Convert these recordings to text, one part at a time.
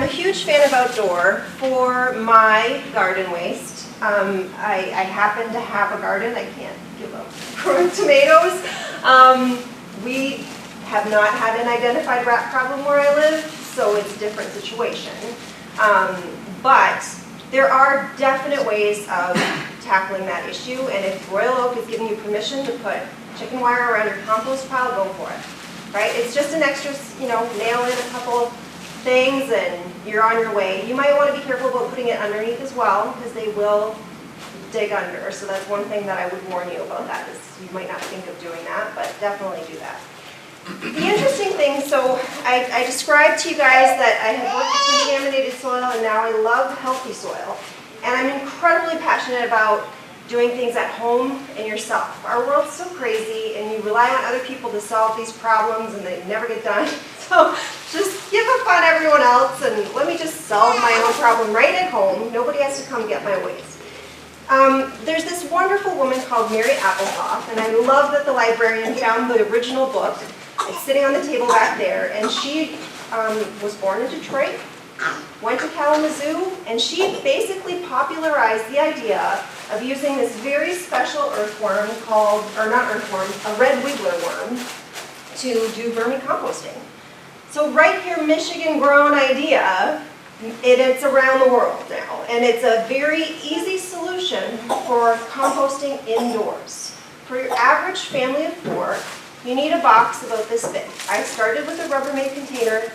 huge fan of outdoor for my garden waste. I happen to have a garden. I can't give up growing tomatoes. We have not had an identified rat problem where I live, so it's a different situation. But there are definite ways of tackling that issue, and if Royal Oak is giving you permission to put chicken wire around your compost pile, go for it. Right? It's just an extra, nail in a couple of things and you're on your way. You might want to be careful about putting it underneath as well, because they will dig under. So that's one thing that I would warn you about that, is you might not think of doing that, but definitely do that. The interesting thing, so I described to you guys that I had worked with contaminated soil and now I love healthy soil. And I'm incredibly passionate about doing things at home and yourself. Our world's so crazy and you rely on other people to solve these problems and they never get done. So just give up on everyone else and let me just solve my own problem right at home. Nobody has to come get my waste. There's this wonderful woman called Mary Applehoff, and I love that the librarian found the original book. It's sitting on the table back there, and she was born in Detroit, went to Kalamazoo, and she basically popularized the idea of using this very special earthworm called, or not earthworm, a red wiggler worm, to do vermicomposting. So right here, Michigan-grown idea, it's around the world now, and it's a very easy solution for composting indoors. For your average family of 4, you need a box about this big. I started with a Rubbermaid container.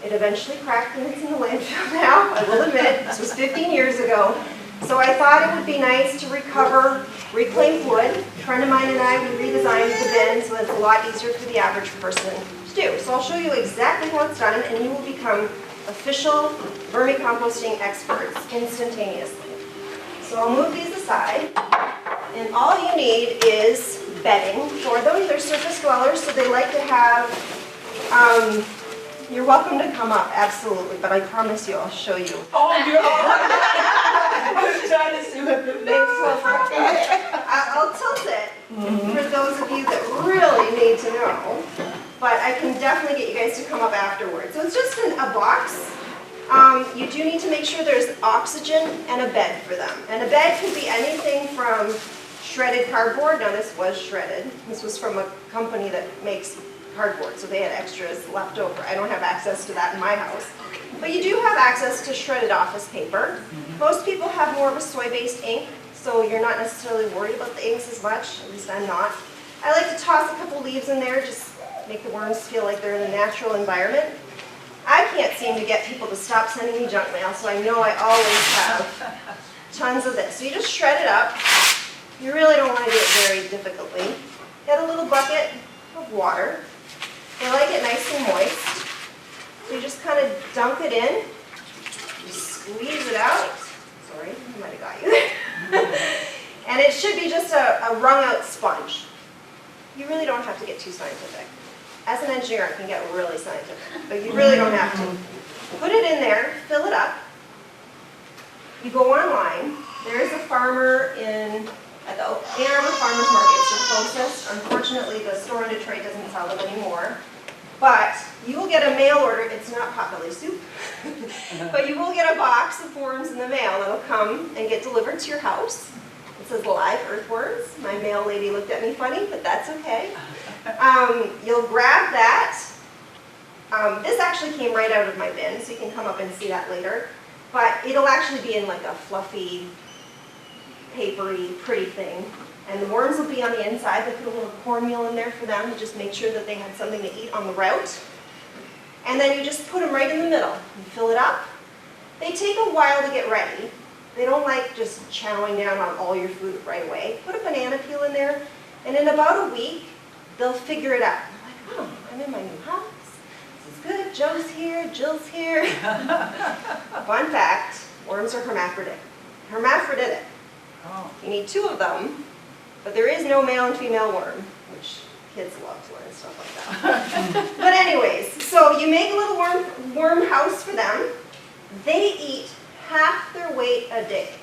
It eventually cracked and it's in the landfill now, I will admit. This was 15 years ago. So I thought it would be nice to recover reclaimed wood. A friend of mine and I, we redesigned the bin so it's a lot easier for the average person to do. So I'll show you exactly how it's done and you will become official vermicomposting experts instantaneously. So I'll move these aside. And all you need is bedding for them. They're surface dwellers, so they like to have, you're welcome to come up, absolutely, but I promise you I'll show you. Oh, you're I was trying to see what the I'll tilt it for those of you that really need to know, but I can definitely get you guys to come up afterwards. So it's just a box. You do need to make sure there's oxygen and a bed for them. And a bed could be anything from shredded cardboard. Now this was shredded. This was from a company that makes cardboard, so they had extras left over. I don't have access to that in my house. But you do have access to shredded office paper. Most people have more of a soy-based ink, so you're not necessarily worried about the inks as much. At least I'm not. I like to toss a couple leaves in there, just make the worms feel like they're in a natural environment. I can't seem to get people to stop sending me junk mail, so I know I always have tons of this. So you just shred it up. You really don't want to do it very difficultly. Get a little bucket of water. They like it nice and moist. So you just kind of dunk it in. You squeeze it out. Sorry, I might have got you there. And it should be just a wrung out sponge. You really don't have to get too scientific. As an engineer, I can get really scientific, but you really don't have to. Put it in there, fill it up. You go online. There's a farmer at the Ann Arbor Farmers Market. It's your closest. Unfortunately, the store in Detroit doesn't sell them anymore. But you will get a mail order. It's not potbelly soup. But you will get a box of worms in the mail that'll come and get delivered to your house. It says live earthworms. My mail lady looked at me funny, but that's okay. You'll grab that. This actually came right out of my bin, so you can come up and see that later. But it'll actually be in like a fluffy, papery, pretty thing. And the worms will be on the inside. They put a little cornmeal in there for them to just make sure that they had something to eat on the route. And then you just put them right in the middle. You fill it up. They take a while to get ready. They don't like just chowing down on all your food right away. Put a banana peel in there, and in about a week, they'll figure it out. They're like, oh, I'm in my new house. This is good. Joe's here. Jill's here. Fun fact, worms are hermaphroditic. Hermaphroditic. Oh. You need 2 of them, but there is no male and female worm, which kids love to learn stuff like that. But anyways, so you make a little worm house for them. They eat half their weight a day.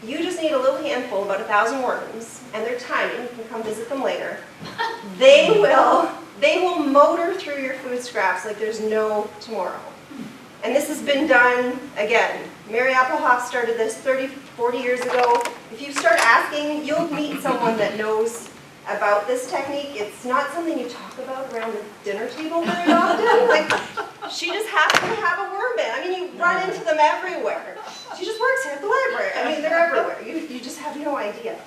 You just need a little handful, about 1,000 worms, and they're tiny. You can come visit them later. They will motor through your food scraps like there's no tomorrow. And this has been done, again, Mary Applehoff started this 30, 40 years ago. If you start asking, you'll meet someone that knows about this technique. It's not something you talk about around the dinner table very often. Like, she just happens to have a worm bin. I mean, you run into them everywhere. She just works here at the library. I mean, they're everywhere. You just have no idea.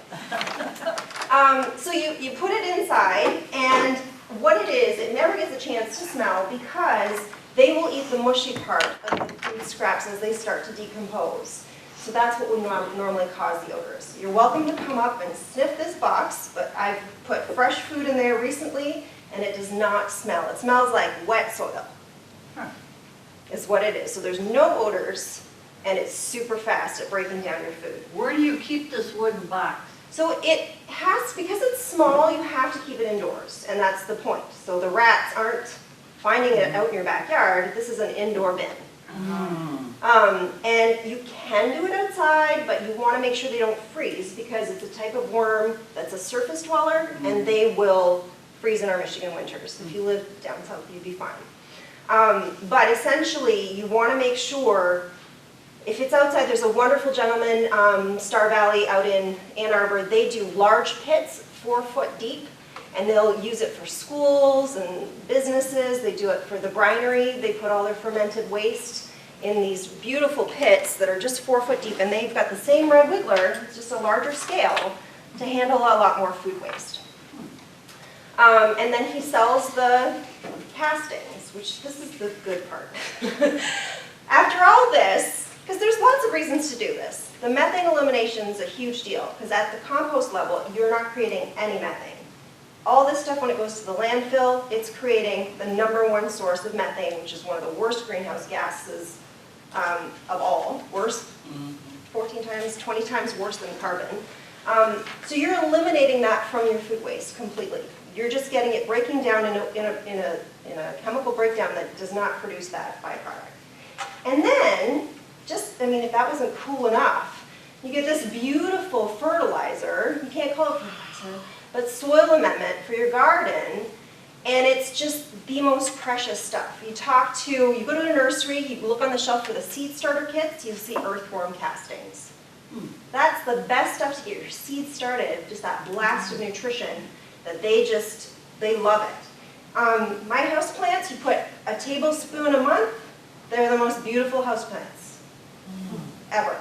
So you put it inside, and what it is, it never gets a chance to smell because they will eat the mushy part of the food scraps as they start to decompose. So that's what would normally cause the odors. You're welcome to come up and sniff this box, but I've put fresh food in there recently, and it does not smell. It smells like wet soil, is what it is. So there's no odors, and it's super fast at breaking down your food. Where do you keep this wooden box? So it has, because it's small, you have to keep it indoors, and that's the point. So the rats aren't finding it out in your backyard. This is an indoor bin. And you can do it outside, but you want to make sure they don't freeze because it's a type of worm that's a surface dweller, and they will freeze in our Michigan winters. If you live down south, you'd be fine. But essentially, you want to make sure, if it's outside, there's a wonderful gentleman, Star Valley out in Ann Arbor. They do large pits, 4 foot deep, and they'll use it for schools and businesses. They do it for the brinery. They put all their fermented waste in these beautiful pits that are just 4 foot deep, and they've got the same red wiggler, it's just a larger scale, to handle a lot more food waste. And then he sells the castings, which this is the good part. After all this, because there's lots of reasons to do this, the methane elimination is a huge deal, because at the compost level, you're not creating any methane. All this stuff, when it goes to the landfill, it's creating the #1 source of methane, which is one of the worst greenhouse gases of all. Worse, 14 times, 20 times worse than carbon. So you're eliminating that from your food waste completely. You're just getting it breaking down in a chemical breakdown that does not produce that byproduct. And then, just, I mean, if that wasn't cool enough, you get this beautiful fertilizer. You can't call it fertilizer, but soil amendment for your garden, and it's just the most precious stuff. You go to a nursery, you look on the shelf for the seed starter kits, you see earthworm castings. That's the best stuff to get your seeds started, just that blast of nutrition that they love it. My houseplants, you put a tablespoon a month, they're the most beautiful houseplants ever.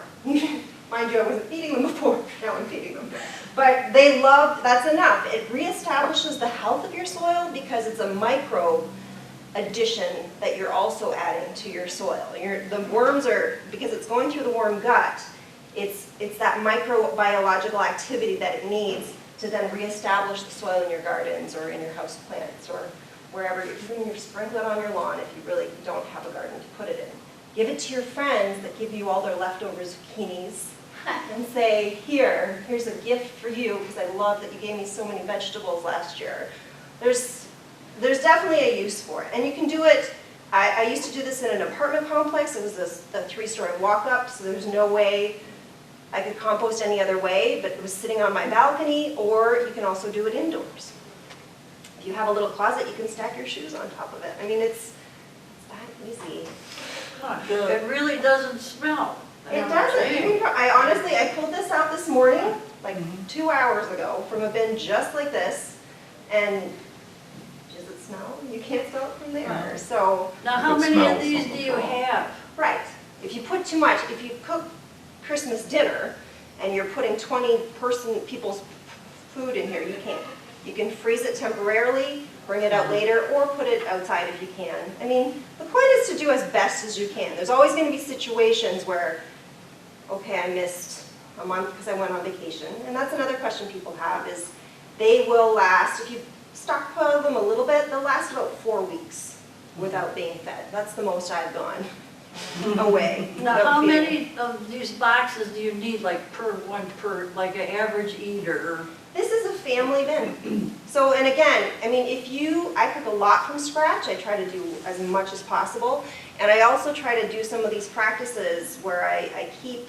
Mind you, I wasn't feeding them before, now I'm feeding them. But they love, that's enough. It reestablishes the health of your soil because it's a microbe addition that you're also adding to your soil. The worms are, because it's going through the worm gut, it's that microbiological activity that it needs to then reestablish the soil in your gardens or in your house plants or wherever you're sprinkling on your lawn if you really don't have a garden to put it in. Give it to your friends that give you all their leftover zucchinis and say, here's a gift for you because I love that you gave me so many vegetables last year. There's definitely a use for it. And you can do it, I used to do this in an apartment complex. It was a 3-story walk-up, so there's no way I could compost any other way, but it was sitting on my balcony, or you can also do it indoors. If you have a little closet, you can stack your shoes on top of it. I mean, it's that easy. It really doesn't smell. It doesn't. I pulled this out this morning, like 2 hours ago, from a bin just like this, and does it smell? You can't smell it from there. So now, how many of these do you have? Right. If you put too much, if you cook Christmas dinner and you're putting 20 people's food in here, you can't. You can freeze it temporarily, bring it out later, or put it outside if you can. I mean, the point is to do as best as you can. There's always going to be situations where, okay, I missed a month because I went on vacation. And that's another question people have is they will last, if you stockpile them a little bit, they'll last about 4 weeks without being fed. That's the most I've gone away. Now, how many of these boxes do you need, like like an average eater? This is a family bin. So, and again, I mean, I cook a lot from scratch. I try to do as much as possible. And I also try to do some of these practices where I keep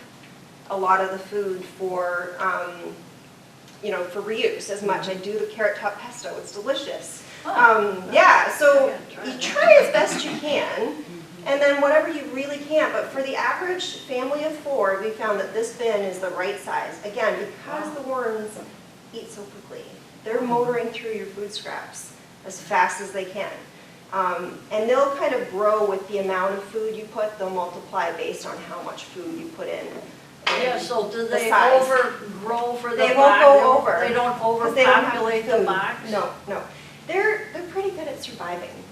a lot of the food for, for reuse as much. I do the carrot top pesto. It's delicious. Yeah, so you try as best you can. And then whatever you really can't, but for the average family of 4, we found that this bin is the right size. Again, because the worms eat so quickly. They're motoring through your food scraps as fast as they can. And they'll kind of grow with the amount of food you put. They'll multiply based on how much food you put in. Yeah, so do they size. overgrow for the box? They won't go over. They don't 'cause they don't have overpopulate the food. box? No, no. They're pretty good at surviving,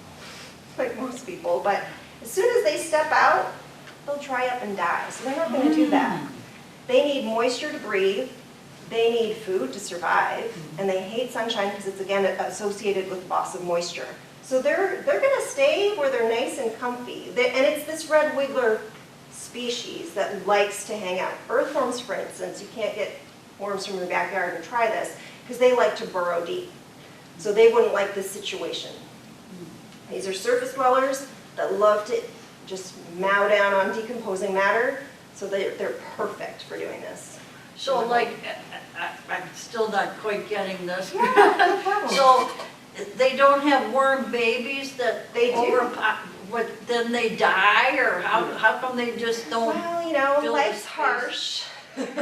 like most people, but as soon as they step out, they'll dry up and die, so they're not gonna do that. They need moisture to breathe, they need food to survive, and they hate sunshine because it's again associated with loss of moisture. So they're gonna stay where they're nice and comfy. And it's this red wiggler species that likes to hang out. Earthworms, for instance, you can't get worms from your backyard and try this because they like to burrow deep. So they wouldn't like this situation. These are surface dwellers that love to just mow down on decomposing matter, so they're perfect for doing this. So like, I'm still not quite getting this. Yeah, no problem. So they don't have worm babies that They do. then they die, or how come they just don't? Well, you know, fill the life's space? harsh. But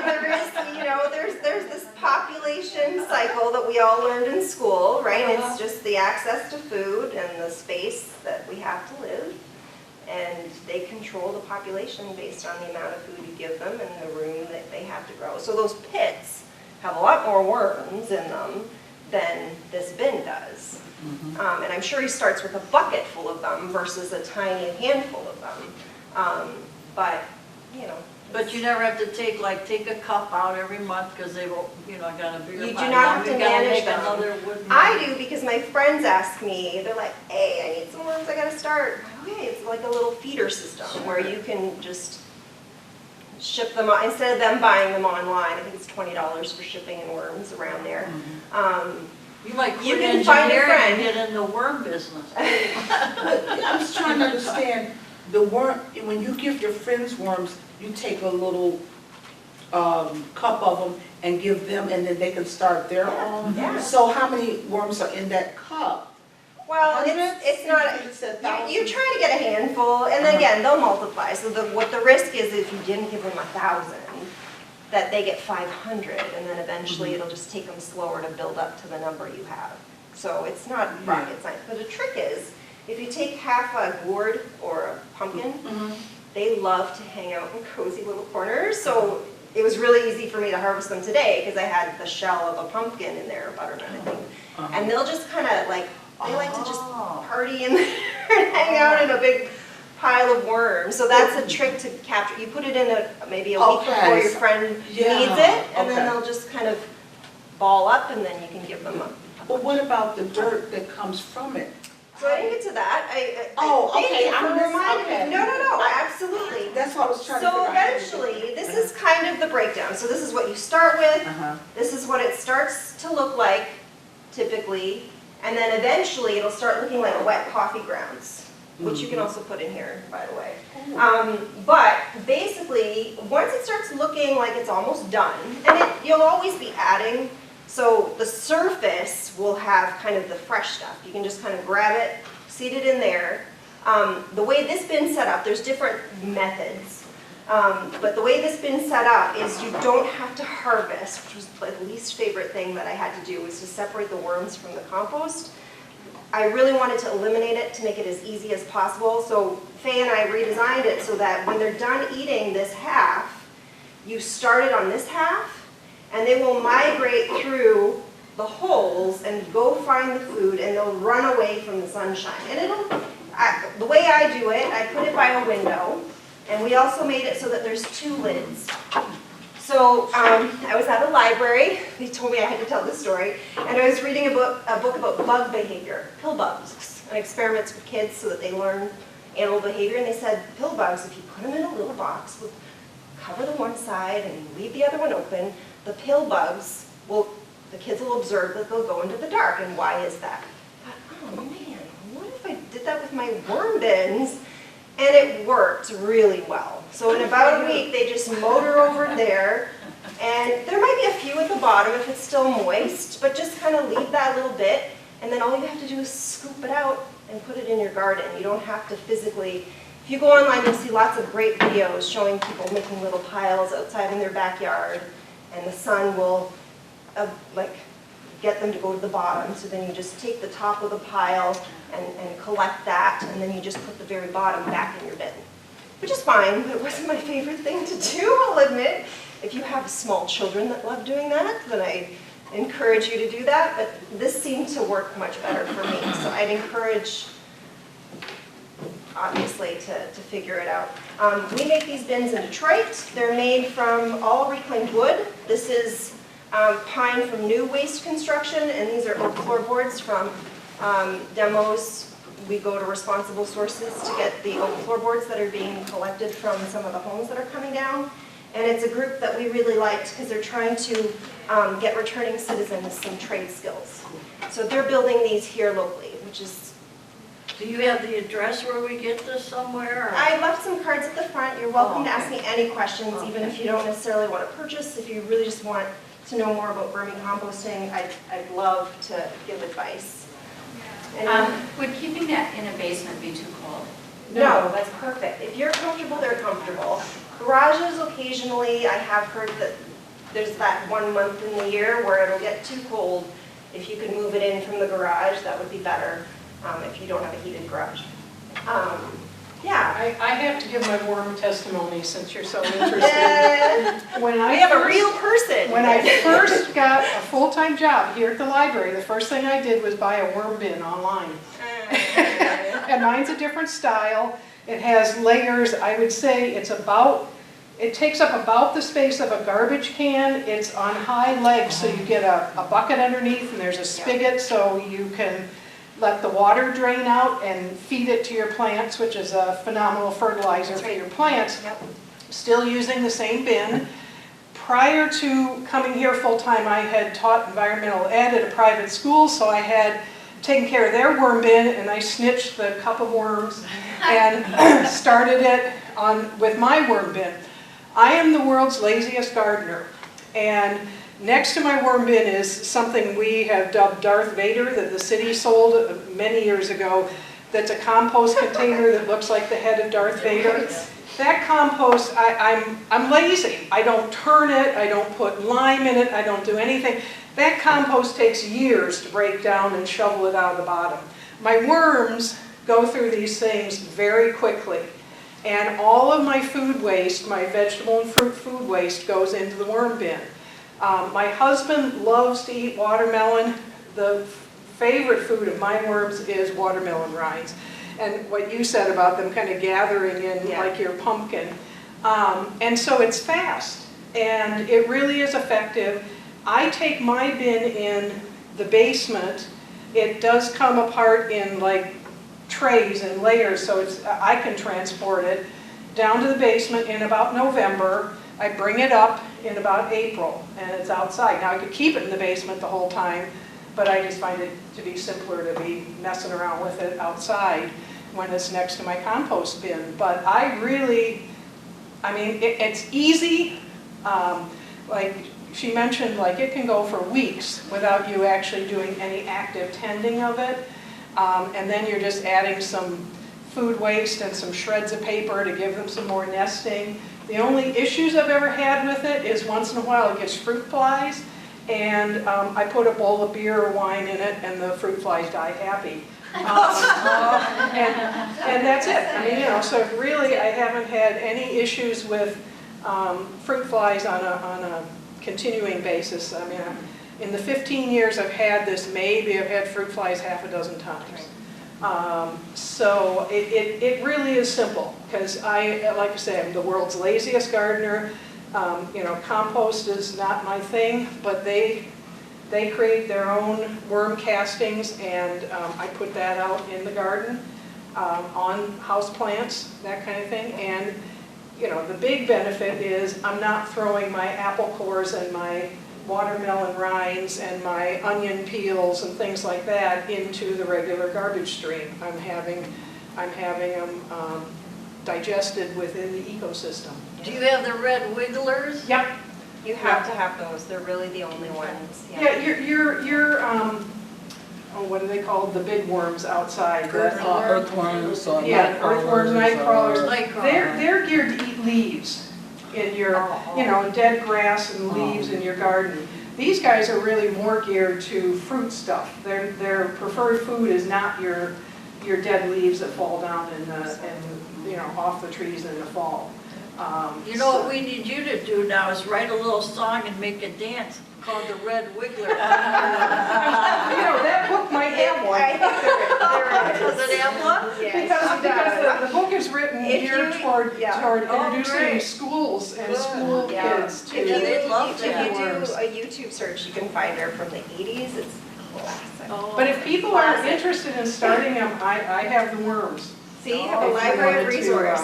there is, you know, there's this population cycle that we all learned in school, right? It's just the access to food and the space that we have to live. And they control the population based on the amount of food you give them and the room that they have to grow. So those pits have a lot more worms in them than this bin does. And I'm sure he starts with a bucket full of them versus a tiny handful of them. But, you know. But you never have to take a cup out every month because they will, got a bigger. You do body. not have to Now you gotta manage make them. another wooden. I do because my friends ask me, they're like, hey, I need some worms, I gotta start. Okay, it's like a little feeder system where you can just ship them, instead of them buying them online, I think it's $20 for shipping and worms around there. You might You quit can find a engineering friend. and get in the worm business. I'm just trying to understand, the worm, when you give your friends worms, you take a little cup of them and give them, and then they can start their own? Yeah. So how many worms are in that cup? Well, Hundreds? it's not, You said you thousands. try to get a handful, and then again, they'll multiply. So what the risk is if you didn't give them 1,000, that they get 500, and then eventually it'll just take them slower to build up to the number you have. So it's not rocket science. But the trick is, if you take half a gourd or a pumpkin, they love to hang out in cozy little corners. So it was really easy for me to harvest them today because I had the shell of a pumpkin in there, butternut, I think. And they'll just kind of like, they like to just party in there and hang out in a big pile of worms. So that's a trick to capture. You put it in maybe a week before your friend needs it, and then they'll just kind of ball up, and then you can give them up. But what about the dirt that comes from it? So I didn't get to that. Okay, I'm reminded. No, absolutely. That's what I was trying to figure So out. eventually, this is kind of the breakdown. So this is what you start with. This is what it starts to look like, typically. And then eventually, it'll start looking like wet coffee grounds, which you can also put in here, by the way. But basically, once it starts looking like it's almost done, and you'll always be adding, so the surface will have kind of the fresh stuff. You can just kind of grab it, seed it in there. The way this bin's set up, there's different methods. But the way this bin's set up is you don't have to harvest, which was the least favorite thing that I had to do, was to separate the worms from the compost. I really wanted to eliminate it to make it as easy as possible. So Faye and I redesigned it so that when they're done eating this half, you start it on this half, and they will migrate through the holes and go find the food, and they'll run away from the sunshine. And the way I do it, I put it by a window, and we also made it so that there's 2 lids. So I was at a library, they told me I had to tell this story, and I was reading a book about bug behavior, pill bugs, and experiments with kids so that they learn animal behavior, and they said pill bugs, if you put them in a little box, with cover the one side and leave the other one open, the pill bugs the kids will observe that they'll go into the dark. And why is that? I thought, oh man, what if I did that with my worm bins? And it worked really well. So in about a week, they just motor over there, and there might be a few at the bottom if it's still moist, but just kind of leave that little bit. and then all you have to do is scoop it out and put it in your garden. You don't have to physically, if you go online, you'll see lots of great videos showing people making little piles outside in their backyard, and the sun will like get them to go to the bottom. So then you just take the top of the pile and collect that, and then you just put the very bottom back in your bin, which is fine, but it wasn't my favorite thing to do, I'll admit. If you have small children that love doing that, then I encourage you to do that, but this seemed to work much better for me. So I'd encourage, obviously, to figure it out. We make these bins in Detroit. They're made from all reclaimed wood. This is pine from new waste construction, and these are oak floorboards from demos. We go to responsible sources to get the oak floorboards that are being collected from some of the homes that are coming down. And it's a group that we really liked because they're trying to get returning citizens some trade skills. So they're building these here locally, which is... Do you have the address where we get this somewhere? Or? I left some cards at the front. You're welcome to ask me any questions, even if you don't necessarily want to purchase. If you really just want to know more about vermicomposting, I'd love to give advice. Would keeping that in a basement be too cold? No, that's perfect. If you're comfortable, they're comfortable. Garages, occasionally, I have heard that there's that 1 month in the year where it'll get too cold. If you could move it in from the garage, that would be better if you don't have a heated garage. Yeah. I have to give my warm testimony since you're so interested. We have a real person. When I first got a full-time job here at the library, the first thing I did was buy a worm bin online. And mine's a different style. It has layers. I would say it takes up about the space of a garbage can. It's on high legs, so you get a bucket underneath, and there's a spigot so you can let the water drain out and feed it to your plants, which is a phenomenal fertilizer for your plants. Yep. Still using the same bin. Prior to coming here full-time, I had taught environmental ed at a private school, so I had taken care of their worm bin, and I snitched the cup of worms and started it with my worm bin. I am the world's laziest gardener, and next to my worm bin is something we have dubbed Darth Vader that the city sold many years ago. That's a compost container that looks like the head of Darth Vader. That compost, I'm lazy. I don't turn it, I don't put lime in it, I don't do anything. That compost takes years to break down and shovel it out of the bottom. My worms go through these things very quickly. And all of my food waste, my vegetable and fruit food waste, goes into the worm bin. My husband loves to eat watermelon. The favorite food of my worms is watermelon rinds. And what you said about them kind of gathering in like your pumpkin. And so it's fast, and it really is effective. I take my bin in the basement. It does come apart in like trays and layers, so I can transport it down to the basement in about November. I bring it up in about April, and it's outside. Now I could keep it in the basement the whole time, but I just find it to be simpler to be messing around with it outside when it's next to my compost bin. But it's easy. Like she mentioned, like it can go for weeks without you actually doing any active tending of it. And then you're just adding some food waste and some shreds of paper to give them some more nesting. The only issues I've ever had with it is once in a while it gets fruit flies, and I put a bowl of beer or wine in it and the fruit flies die happy. And that's it. I mean, so really I haven't had any issues with fruit flies on a continuing basis. I mean, in the 15 years I've had this, maybe I've had fruit flies half a dozen times. So it really is simple, because like I say, I'm the world's laziest gardener. Compost is not my thing, but they create their own worm castings, and I put that out in the garden on house plants, that kind of thing. And the big benefit is I'm not throwing my apple cores and my watermelon rinds and my onion peels and things like that into the regular garbage stream. I'm having them digested within the ecosystem. Do you have the red wigglers? Yep. You have to have those. They're really the only ones. Yeah, your what are they called, the big worms outside. Earthworms or Yeah, earthworms, night crawlers. Night crawler. They're geared to eat leaves in your, dead grass and leaves in your garden. These guys are really more geared to fruit stuff. Their preferred food is not your dead leaves that fall down off the trees in the fall. You know what we need you to do now is write a little song and make a dance called the Red Wiggler. That book might have one. I think there is. Does it have one? Yes, Because the book is written geared toward Oh, introducing great. schools and school Yeah. kids If to. Yeah, they'd love if that. you do a YouTube search, you can find her from the 80s. It's classic. Oh. But if people are interested in starting them, I have the worms. See, you have a If you library of wanted to, resource.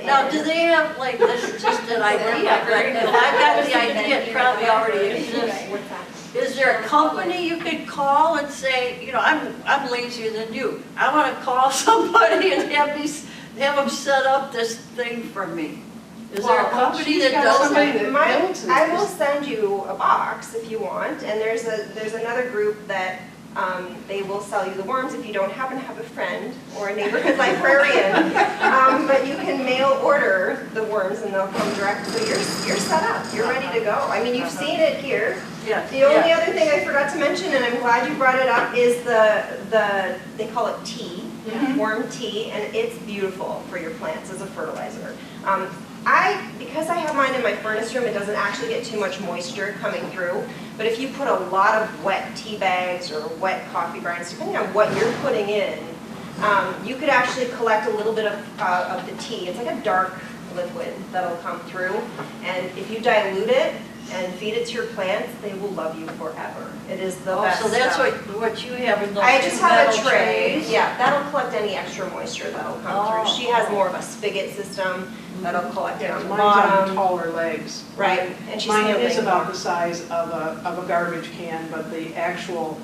Now, do they have, like, this is just an idea, but if I've got the idea, it probably already exists. Is there a company you could call and say, I'm lazier than you. I want to call somebody and have them set up this thing for me. Is there a company she's that got does somebody that? that builds it. I will send you a box if you want, and there's another group that they will sell you the worms if you don't happen to have a friend or a neighborhood librarian. But you can mail order the worms and they'll come direct, so you're set up, you're ready to go. I mean, you've seen it here. Yeah. The only other thing I forgot to mention, and I'm glad you brought it up, is they call it tea, worm tea, and it's beautiful for your plants as a fertilizer. Because I have mine in my furnace room, it doesn't actually get too much moisture coming through. But if you put a lot of wet tea bags or wet coffee grinds, depending on what you're putting in, you could actually collect a little bit of the tea. It's like a dark liquid that'll come through. And if you dilute it and feed it to your plants, they will love you forever. It is the best So that's stuff. what you have in those I just have a metal tray. trays? Yeah, that'll collect any extra moisture that'll come through. She has more of a spigot system that'll collect it on the Mine's on bottom. taller legs. Right, and she's Mine is handling about more. the size of a garbage can, but the actual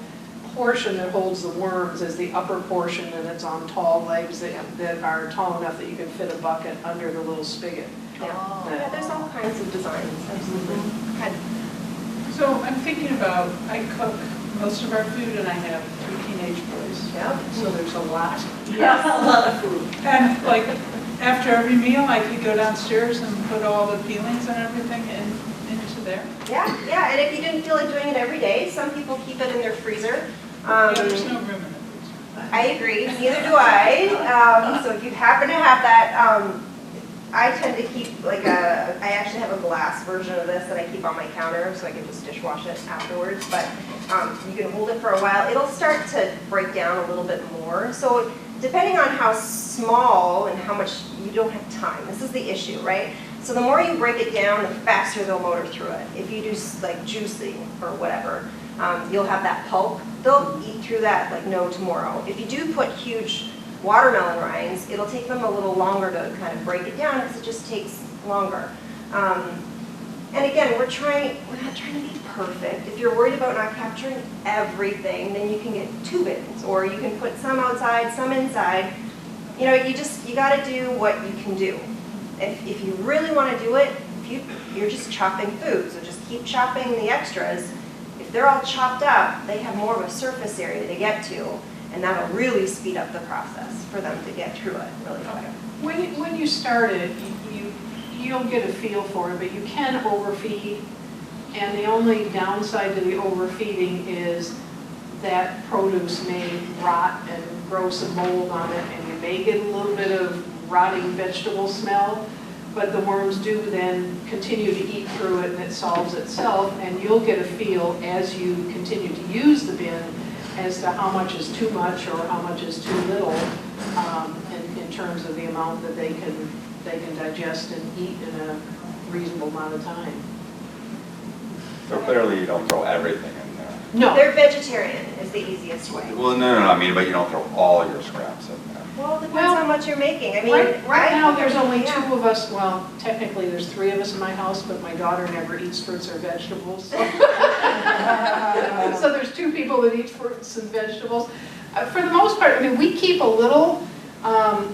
portion that holds the worms is the upper portion, and it's on tall legs that are tall enough that you can fit a bucket under the little spigot. Yeah, there's all kinds of designs, absolutely. Okay. So I'm thinking about, I cook most of our food and I have 3 teenage boys. Yeah. So there's a lot. Yeah, a lot of food. And like, after every meal, I could go downstairs and put all the peelings and everything into there. Yeah, and if you didn't feel like doing it every day, some people keep it in their freezer. Yeah, there's no room in the freezer. I agree, neither do I. So if you happen to have that, I tend to keep I actually have a glass version of this that I keep on my counter so I can just dishwash it afterwards. But you can hold it for a while. It'll start to break down a little bit more. So depending on how small and how much, you don't have time. This is the issue, right? So the more you break it down, the faster they'll motor through it. If you do like juicing or whatever, you'll have that pulp. They'll eat through that like no tomorrow. If you do put huge watermelon rinds, it'll take them a little longer to kind of break it down because it just takes longer. And again, we're not trying to be perfect. If you're worried about not capturing everything, then you can get 2 bins, or you can put some outside, some inside. You got to do what you can do. If you really want to do it, you're just chopping food, so just keep chopping the extras. If they're all chopped up, they have more of a surface area to get to, and that'll really speed up the process for them to get through it really quick. When you start it, you'll get a feel for it, but you can overfeed. And the only downside to the overfeeding is that produce may rot and grow some mold on it, and you may get a little bit of rotting vegetable smell, but the worms do then continue to eat through it and it solves itself, and you'll get a feel as you continue to use the bin as to how much is too much or how much is too little in terms of the amount that they can digest and eat in a reasonable amount of time. So clearly you don't throw everything in there. No. They're vegetarian is the easiest way. Well, no, I mean, but you don't throw all your scraps in there. Well, it depends Well, on how much you're making. I mean, Right now, there's only yeah. 2 of us, well, technically there's 3 of us in my house, but my daughter never eats fruits or vegetables. So there's 2 people that eat fruits and vegetables. For the most part, I mean, we keep a little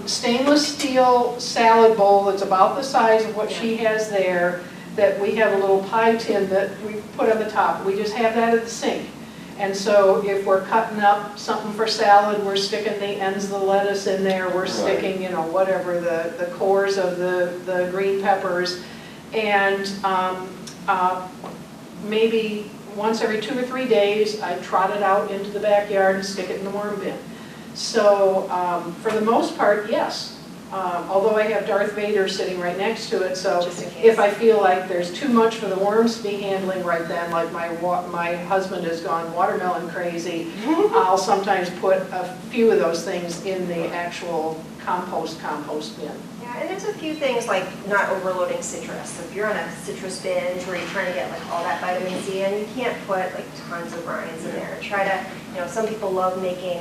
stainless steel salad bowl that's about the size of what she has there, that we have a little pie tin that we put on the top. We just have that at the sink. And so if we're cutting up something for salad, we're sticking the ends of the lettuce in there, we're sticking, you know, whatever, the cores of the green peppers. And maybe once every 2 or 3 days, I trot it out into the backyard and stick it in the worm bin. So for the most part, yes. Although I have Darth Vader sitting right next to it, so Just in case. if I feel like there's too much for the worms to be handling right then, like my husband has gone watermelon crazy, I'll sometimes put a few of those things in the actual compost bin. Yeah, and there's a few things like not overloading citrus. If you're on a citrus binge where you're trying to get like all that vitamin C in, you can't put like tons of rinds in there. Try to, you know, some people love making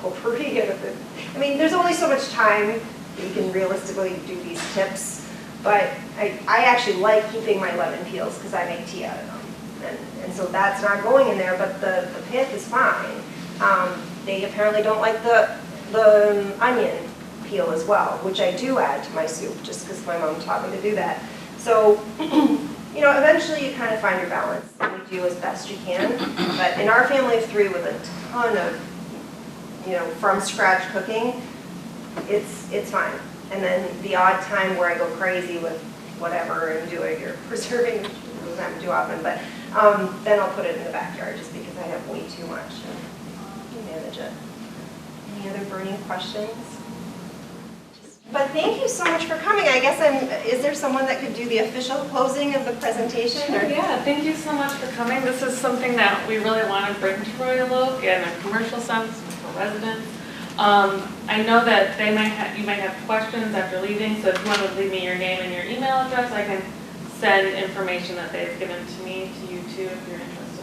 potpourri. I mean, there's only so much time that you can realistically do these tips, but I actually like keeping my lemon peels because I make tea out of them. And so that's not going in there, but the pith is fine. They apparently don't like the onion peel as well, which I do add to my soup just because my mom taught me to do that. So, you know, eventually you kind of find your balance and you do as best you can. But in our family of 3 with a ton of, you know, from scratch cooking, it's fine. And then the odd time where I go crazy with whatever and doing or preserving, which doesn't happen too often, but then I'll put it in the backyard just because I have way too much and manage it. Any other burning questions? But thank you so much for coming. I guess is there someone that could do the official closing of the presentation? Sure, yeah, thank you so much for coming. This is something that we really want to bring to Royal Oak in a commercial sense for residents. I know that you might have questions after leaving, so if you want to leave me your name and your email address, I can send information that they've given to me to you too if you're interested.